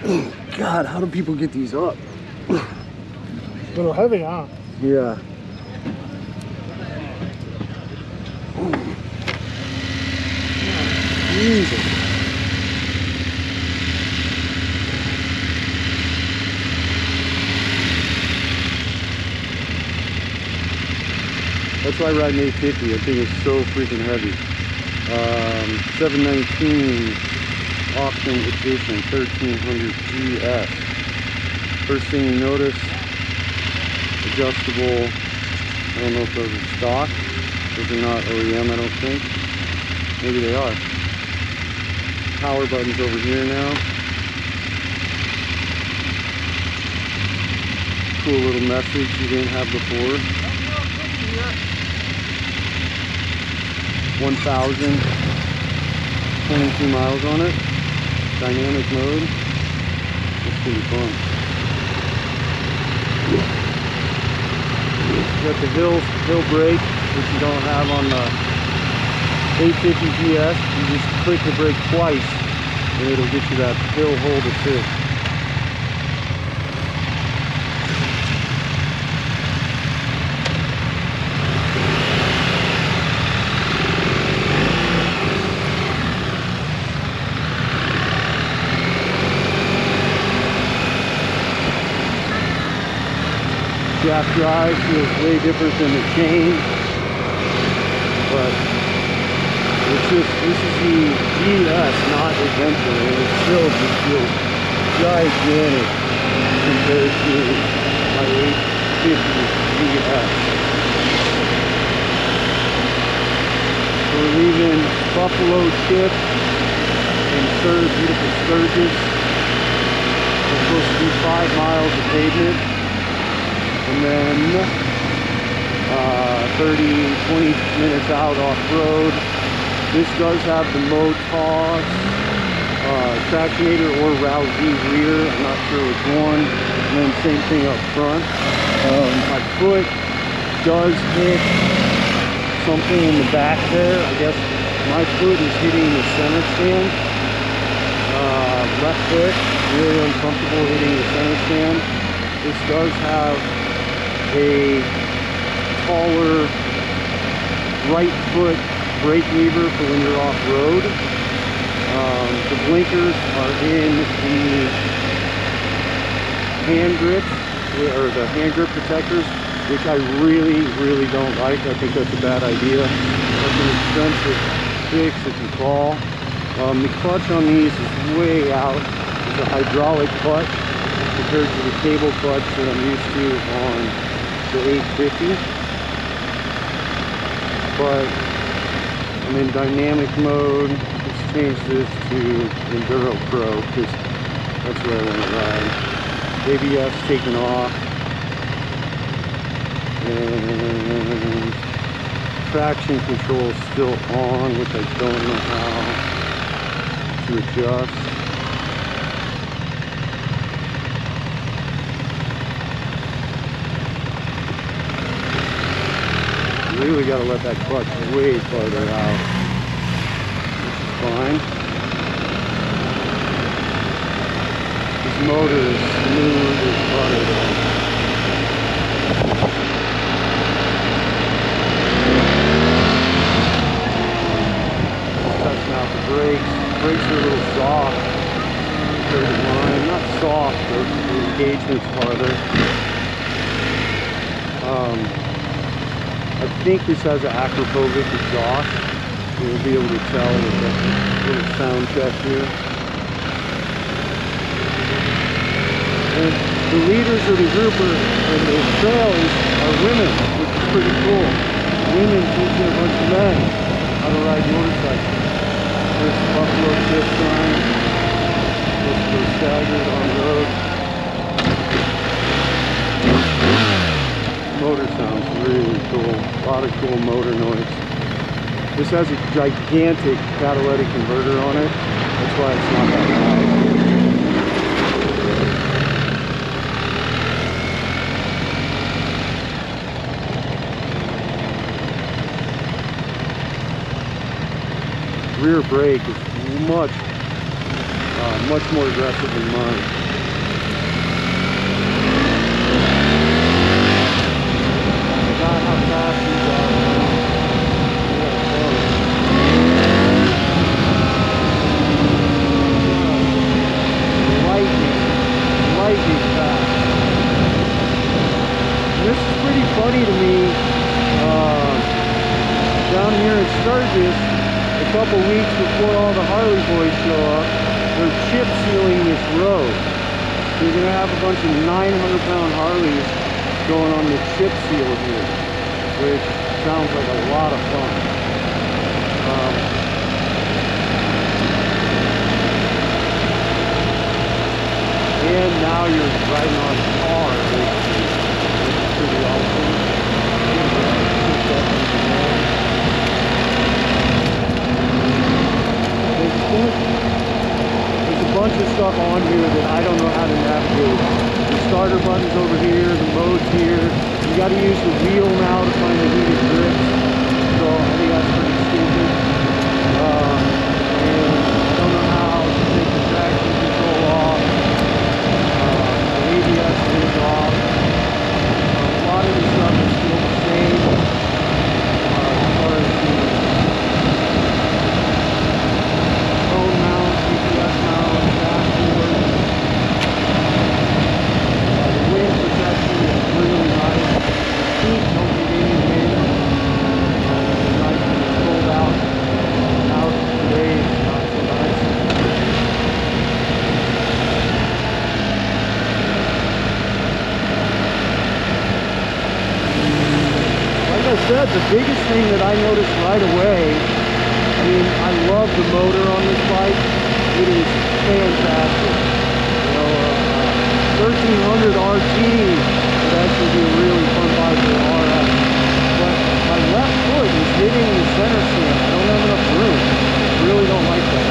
God, how do people get these up? A little heavy, huh? Yeah. Jesus. That's why I ride an 850. I think it's so freaking heavy. 719 auction edition 1300 GS. First thing you notice, adjustable. I don't know if those are stock. Those are not OEM, I don't think. Maybe they are. Power buttons over here now. Cool little message you didn't have before. 1,022 miles on it. Dynamic mode. It's pretty fun. You got the hill brake, which you don't have on the 850GS. You just click the brake twice and it'll get you that hill hold assist. Shaft drive feels way different than the chain, but it's just, this is the GS, not Adventure, and it still just feels gigantic compared to my 850GS. So we're leaving Buffalo Chip in beautiful Sturgis. We're supposed to do 5 miles of pavement. And then 20 minutes out off-road. This does have the Motorrad tractionator or Rousey rear. I'm not sure which one. And then same thing up front. My foot does hit something in the back there. I guess my foot is hitting the center stand. Left foot, really uncomfortable hitting the center stand. This does have a taller right foot brake lever for when you're off road. The blinkers are in the hand grips, or the hand grip protectors, which I really don't like. I think that's a bad idea. That's an expensive fix if you fall. The clutch on these is way out. It's a hydraulic clutch compared to the cable clutch that I'm used to on the 850, but I'm in dynamic mode. Let's change this to Enduro Pro because that's where I want to ride. ABS taken off, and traction control is still on, which I don't know how to adjust. Really got to let that clutch way farther out, which is fine. This motor is smooth as butter. Testing out the brakes. Brakes are a little soft compared to mine. Not soft, but the engagement's farther. I think this has an Akrapovic exhaust. You'll be able to tell with that little sound check here. And the leaders of the group and the trails are women, which is pretty cool. Women teaching a bunch of men how to ride motorcycles. There's the Buffalo Chip sign. Supposed to go staggered on the road. Motor sounds really cool. A lot of cool motor noise. This has a gigantic catalytic converter on it. That's why it's not that loud. Rear brake is much much more aggressive than mine. God, how fast these are. Lightning fast. This is pretty funny to me. Down here in Sturgis, a couple weeks before all the Harley boys show up, they're chip sealing this road. So you're going to have a bunch of 900-pound Harleys going on the chip seal here, which sounds like a lot of fun. And now you're riding on tar, which is pretty awesome. There's a bunch of stuff on here that I don't know how to navigate. The starter button's over here, the mode's here. You got to use the wheel now to find the heated grips. So I think that's pretty stupid. And I don't know how to take the traction control off. ABS is off. A lot of this stuff is still the same as far as the phone mount, GPS mount, dashboard. The wind protection is really nice. The feet don't get any wind. It's nice when it's cold out. Out today, it's not so nice. Like I said, the biggest thing that I noticed right away, I mean, I love the motor on this bike. It is fantastic. You know, 1300 RT would actually be a really fun bike for RS. But my left foot is hitting the center stand. I don't have enough room. I really don't like that.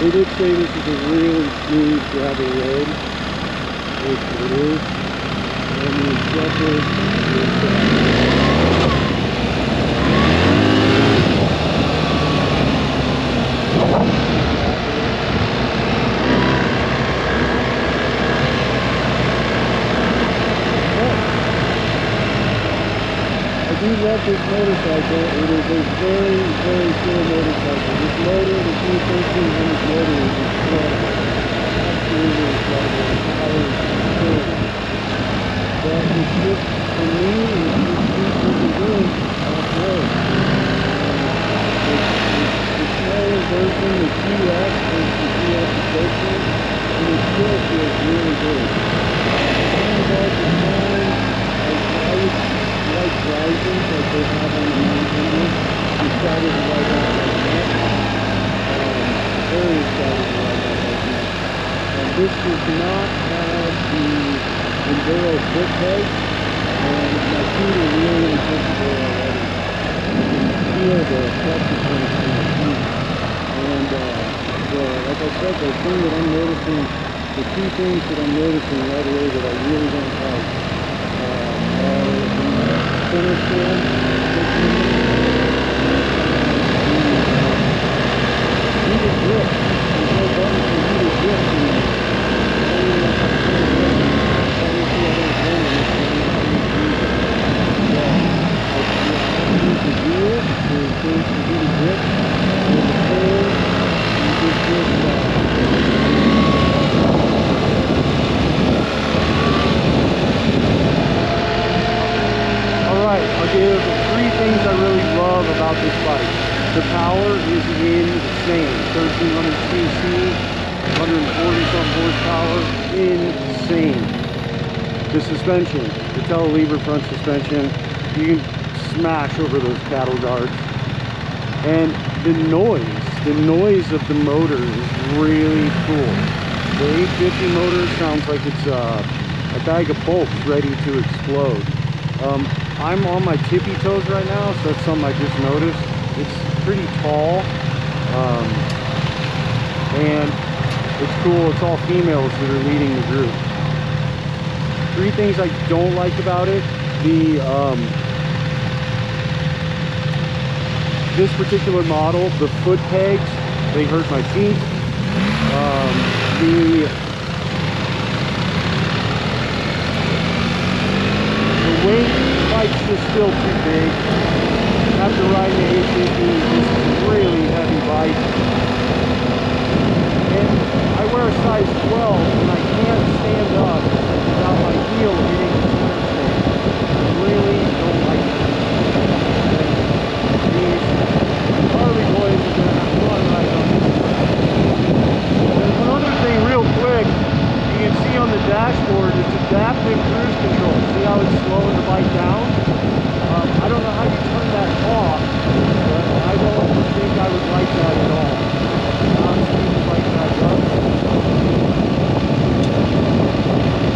They did say this is a really smooth gravel road, which it is, and the instructor is I do love this motorcycle. It is a very, very cool motorcycle. This motor, the 1300 motor, is incredible. Absolutely incredible. The power is cool. But it's just, for me, it's just what we're doing off-road. The smaller version, the GS, versus the GS Associate, and it still feels really good. Handlebars are fine. I would like risers like they have on the 900. Excited to ride that right now. Very excited to ride that right now. This does not have the Enduro foot peg, and my feet are really uncomfortable already. You can feel the pressure points in my feet. And like I said, the thing that I'm noticing, the two things that I'm noticing right away that I really don't like are the center stand, heated grip. There's no button for heated grip. Alright, I'll give three things I really love about this bike. The power is insane. 1300 cc, 140 some horsepower, insane. The suspension, the telelever front suspension, you can smash over those cattle guards. And the noise of the motor is really cool. The 850 motor sounds like it's a bag of bolts ready to explode. I'm on my tippy toes right now, so that's something I just noticed. It's pretty tall, and it's cool. It's all females that are leading the group. Three things I don't like about it. This particular model, the foot pegs, they hurt my feet. The weight, the bike's just still too big. After riding the 850, this is a really heavy bike. And I wear a size 12, and I can't stand up without my heel hitting the center stand. I really don't like it. These Harley boys are going to have fun right up. There's another thing real quick. You can see on the dashboard, it's adaptive cruise control. See how it's slowing the bike down? I don't know how you turn that off, but I don't think I would like that at all. Now I'm speeding the bike back up.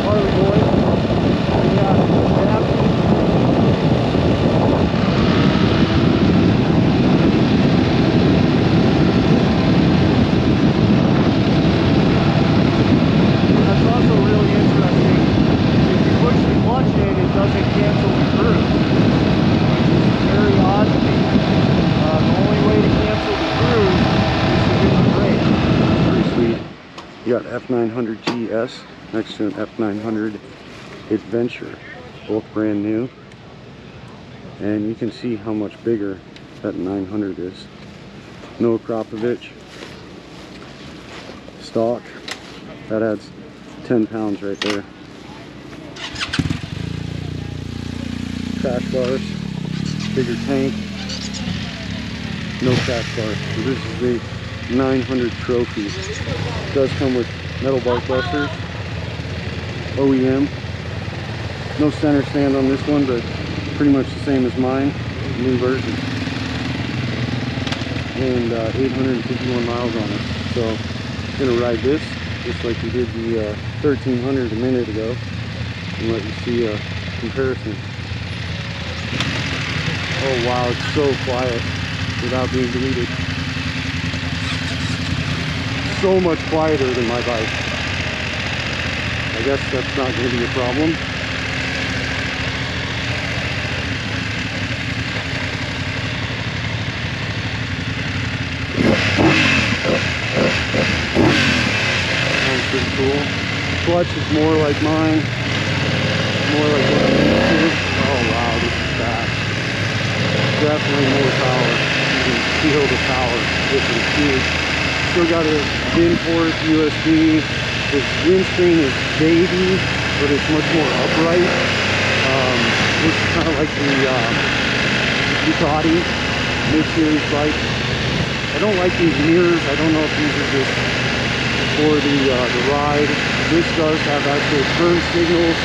Harley boy. Yeah, adaptive. That's also really interesting. If you push the clutch in, it doesn't cancel the cruise. Very odd to me. The only way to cancel the cruise is to hit the brake. Pretty sweet. You got F900GS next to an F900 Adventure, both brand new. And you can see how much bigger that 900 is. No Akrapovic. Stock. That adds 10 pounds right there. Crash bars. Bigger tank, no crash bar. So this is the 900 Trophy. It does come with metal bark busters, OEM. No center stand on this one, but pretty much the same as mine, new version. And 851 miles on it. So I'm gonna ride this just like we did the 1300 a minute ago, and let you see a comparison. Oh wow, it's so quiet without being deleted. So much quieter than my bike. I guess that's not going to be a problem. Sounds pretty cool. Clutch is more like mine. More like what I'm used to. Oh wow, this is fast. Definitely more power. You can feel the power. This is huge. Still got a DIN port, USB. The windscreen is baby, but it's much more upright. Looks kind of like the Ducati mid-series bike. I don't like these mirrors. I don't know if these are just for the ride. This does have actual turn signals,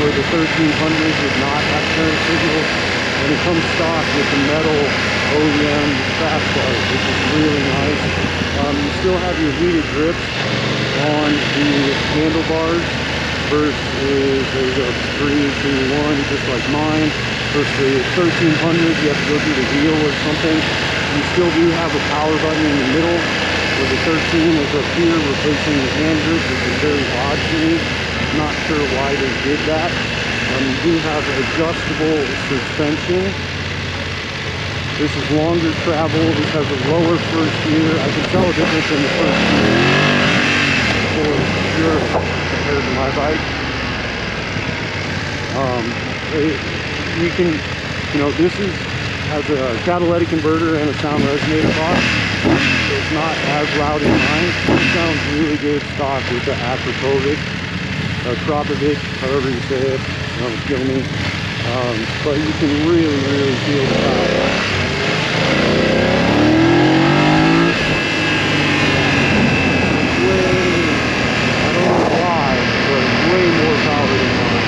where the 1300 did not have turn signals. And it comes stock with the metal OEM crash bars, which is really nice. You still have your heated grips. on the handlebars versus there's a 3, 2, 1, just like mine. Versus the 1300, you have to go through the wheel or something. You still do have a power button in the middle, where the 13 is up here replacing the hand grip, which is very odd to me. Not sure why they did that. You do have adjustable suspension. This is longer travel. This has a lower first gear. I can tell a difference in the first gear for sure compared to my bike. You can, you know, this has a catalytic converter and a sound resonator box, so it's not as loud as mine. It sounds really good stock with the Akrapovic, however you say it, don't kill me. But you can really feel the power. I don't know why, but way more power than mine.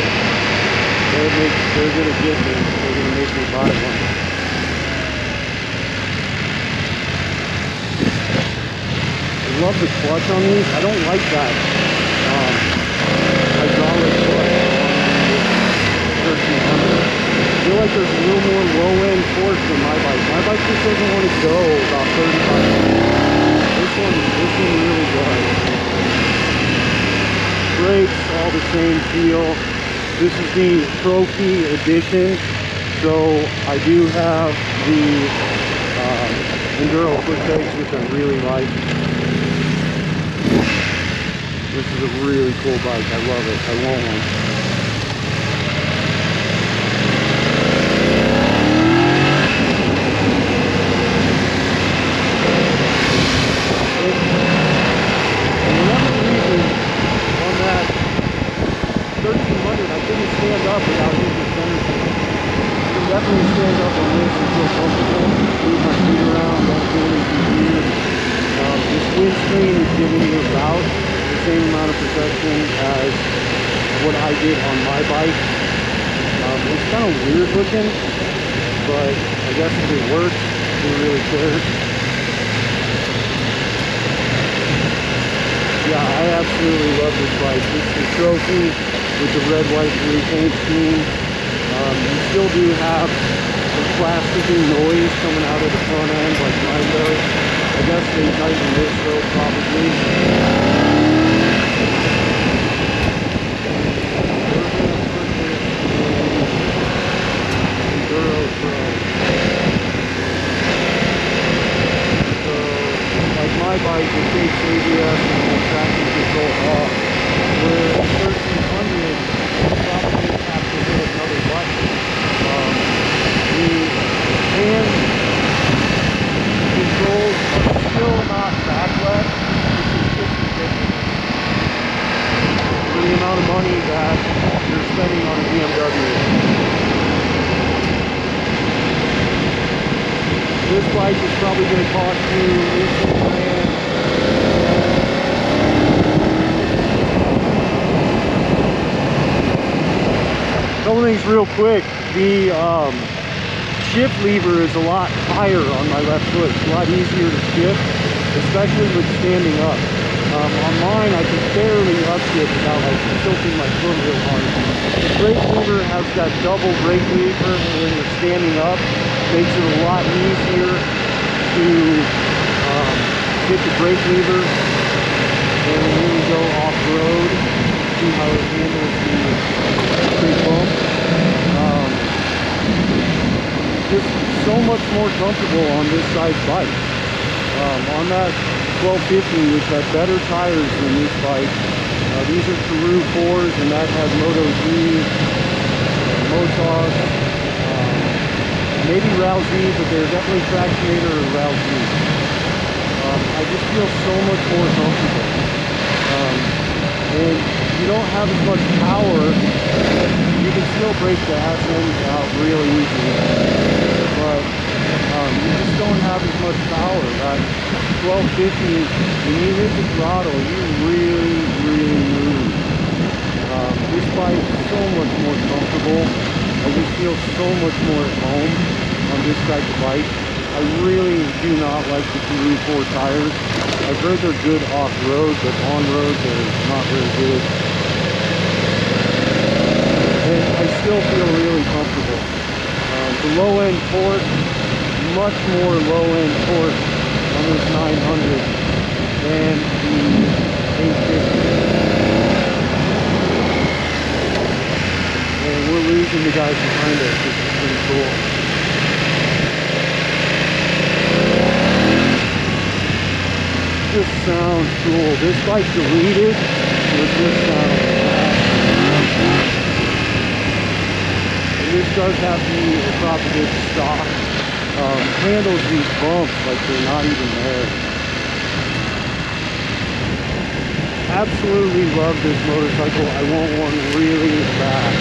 They're gonna get me. They're gonna make me buy one. I love the clutch on these. I don't like that hydraulic clutch on the 1300. I feel like there's a little more low-end torque than my bike. My bike just doesn't want to go about 35 miles. This one really does. Brakes, all the same feel. This is the Trophy Edition, so I do have the Enduro foot pegs, which I really like. This is a really cool bike. I love it. I want one. For whatever reason, on that 1300, I couldn't stand up without using the center seat. I can definitely stand up on this and feel comfortable. Move my feet around, don't feel any confused. This windscreen is giving you about the same amount of protection as what I did on my bike. It's kind of weird looking, but I guess if it works, who really cares? Yeah, I absolutely love this bike. This is the Trophy with the red, white, blue paint scheme. You still do have the plasticky noise coming out of the front end like mine does. I guess they tightened this though, probably. Enduro Pro. So, like my bike, it takes ADS and traction control off. Where 1300, you probably have to hit another button. The hand controls are still not back left, which is just ridiculous. For the amount of money that you're spending on a BMW. This bike is probably going to cost you $18,000. Couple things real quick. The shift lever is a lot higher on my left foot. It's a lot easier to shift, especially with standing up. On mine, I can barely upshift without like tilting my foot real hard. The brake lever has that double brake lever when you're standing up. Makes it a lot easier to hit the brake lever and when you go off-road. See how it handles the big bump. Just so much more comfortable on this size bike. On that 1250, which had better tires than this bike, these are Peru 4s, and that has Moto Z, Motos, maybe Rousey, but they're definitely Tractionator or Rousey. I just feel so much more comfortable. And you don't have as much power. You can still brake the ass ends out real easy, but you just don't have as much power. That 1250, when you hit the throttle, you really move. This bike is so much more comfortable. I just feel so much more at home on this type of bike. I really do not like the Peru 4 tires. I've heard they're good off-road, but on-road they're not very good. And I still feel really comfortable. The low-end torque, much more low-end torque on this 900 than the 850. And we're losing the guys behind us, which is pretty cool. This sounds cool. This bike deleted with this sound. And this does have the Akrapovic stock. Handles these bumps like they're not even there. Absolutely love this motorcycle. I want one really bad.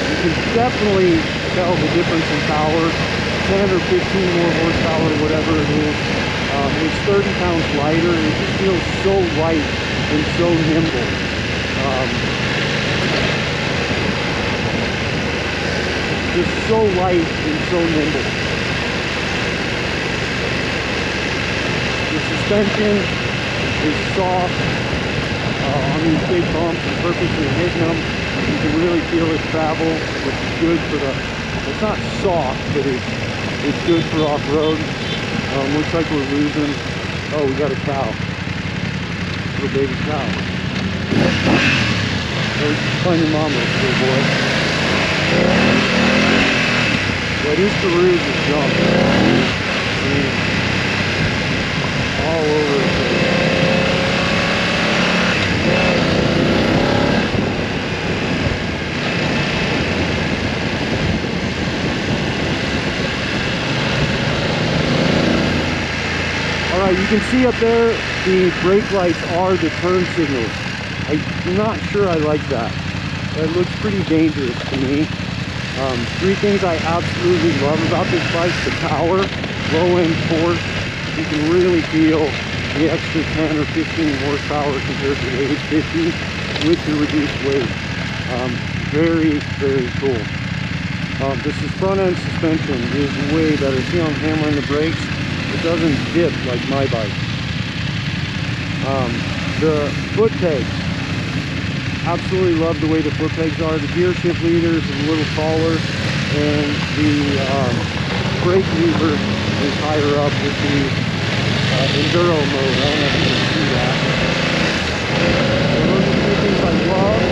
You can definitely tell the difference in power. 10 or 15 more horsepower, whatever it is. It's 30 pounds lighter. It just feels so light and so nimble. Just so light and so nimble. The suspension is soft on these big bumps and purposely hitting them. You can really feel it travel, which is good for the, it's not soft, but it's good for off-road. Looks like we're losing. Oh, we got a cow. Little baby cow. There's finding mama, little boy. But his Peru's is junk. All over the place. Alright, you can see up there the brake lights are the turn signals. I'm not sure I like that. It looks pretty dangerous to me. Three things I absolutely love about this bike: the power, low end torque. You can really feel the extra 10 or 15 horsepower compared to the 850 with the reduced weight. Very, very cool. This is front end suspension is way better. See how I'm hammering the brakes? It doesn't dip like my bike. The foot pegs, absolutely love the way the foot pegs are. The gear shift leader is a little taller, and the brake lever is higher up with the enduro mode. I don't know if you can see that. So those are three things I love.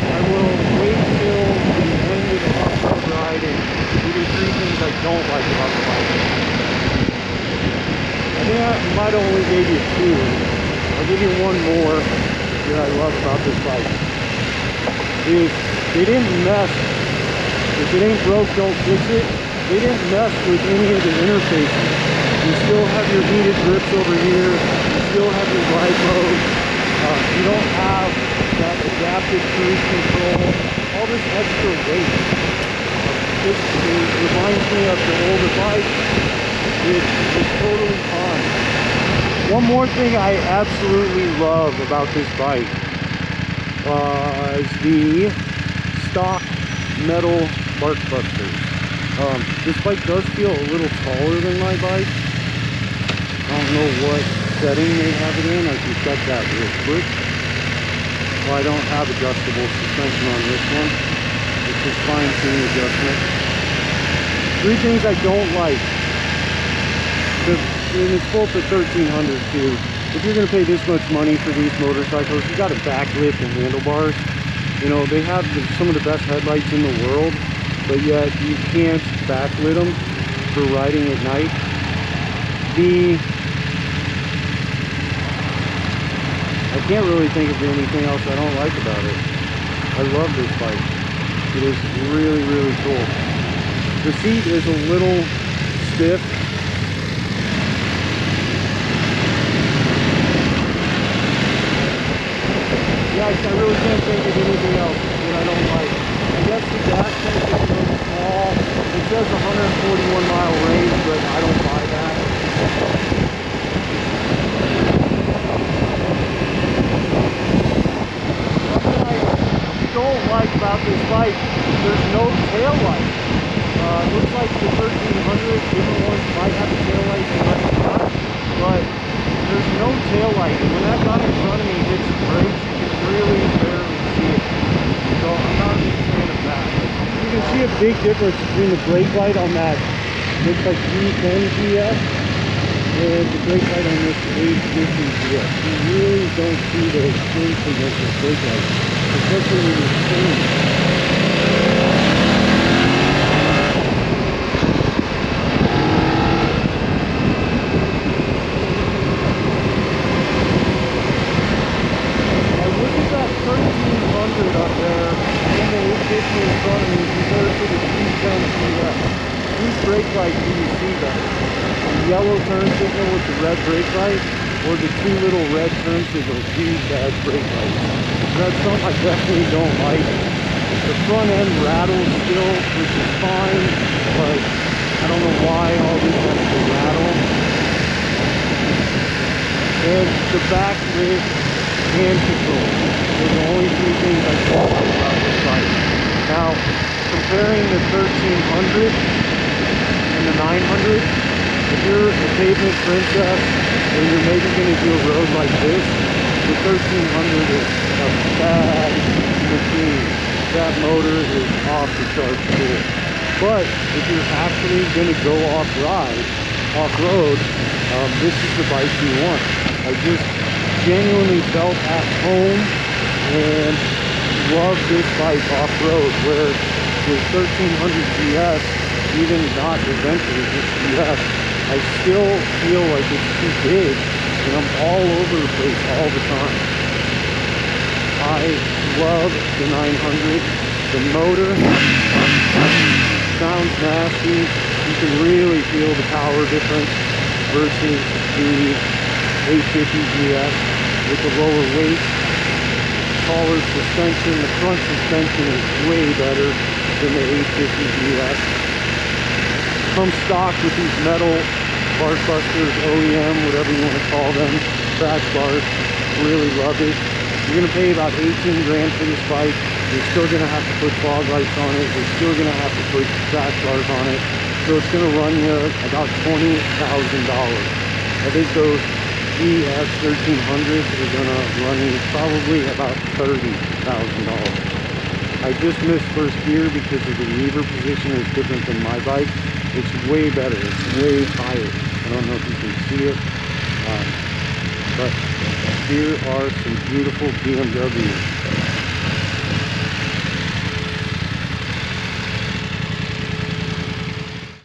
I will wait till the end of the off-road ride and give you three things I don't like about the bike. I think I might have only gave you two. I'll give you one more that I love about this bike. Is they didn't mess. If it ain't broke, don't fix it. They didn't mess with any of the interfaces. You still have your heated grips over here. You still have your glide mode. You don't have that adaptive cruise control. All this extra weight. This reminds me of the older bike. It's totally fine. One more thing I absolutely love about this bike is the stock metal bark busters. This bike does feel a little taller than my bike. I don't know what setting they have it in. I can check that real quick. Well, I don't have adjustable suspension on this one. It's just fine-tuning adjustment. Three things I don't like. And it's both the 1300 too. If you're going to pay this much money for these motorcycles, you got a backlift and handlebars. You know, they have some of the best headlights in the world, but yet you can't backlit them for riding at night. I can't really think of anything else I don't like about it. I love this bike. It is really, really cool. The seat is a little stiff. Yeah, I really can't think of anything else that I don't like. I guess the gas tank is a little small. It says 141 mile range, but I don't buy that. Something I don't like about this bike, there's no tail light. like the 1300, different ones might have a tail light, they might not, but there's no tail light. And when that guy in front of me hits the brakes, you can really barely see it. So I'm not a big fan of that. You can see a big difference between the brake light on that, looks like E10GS, and the brake light on this F850GS. You really don't see the distinction of the brake light, especially when you're spinning. Up there in the 850 in front of me compared to the E10GS. Whose brake light do you see better? The yellow turn signal with the red brake light, or the two little red turn signals, these bad brake lights? That's something I definitely don't like. The front end rattles still, which is fine, but I don't know why all this has to rattle. And the back lid and control. Those are the only three things I don't like about this bike. Now, comparing the 1300 and the 900, if you're a pavement princess and you're maybe going to do a road like this, the 1300 is a bad machine. That motor is off the charts cool. But if you're actually going to go off-road, this is the bike you want. I just genuinely felt at home and love this bike off-road, where the 1300GS, even not eventually just GS, I still feel like it's too big and I'm all over the place all the time. I love the 900. The motor sounds nasty. You can really feel the power difference versus the 850GS with the lower weight, taller suspension. The front suspension is way better than the 850GS. Comes stock with these metal bar busters, OEM, whatever you want to call them, crash bars. Really love it. You're going to pay about 18 grand for this bike. You're still going to have to put fog lights on it. You're still going to have to put crash bars on it. So it's going to run you about $20,000. I think those ES 1300s are going to run you probably about $30,000. I just missed first gear because of the lever position is different than my bike. It's way better. It's way higher. I don't know if you can see it, but here are some beautiful BMWs.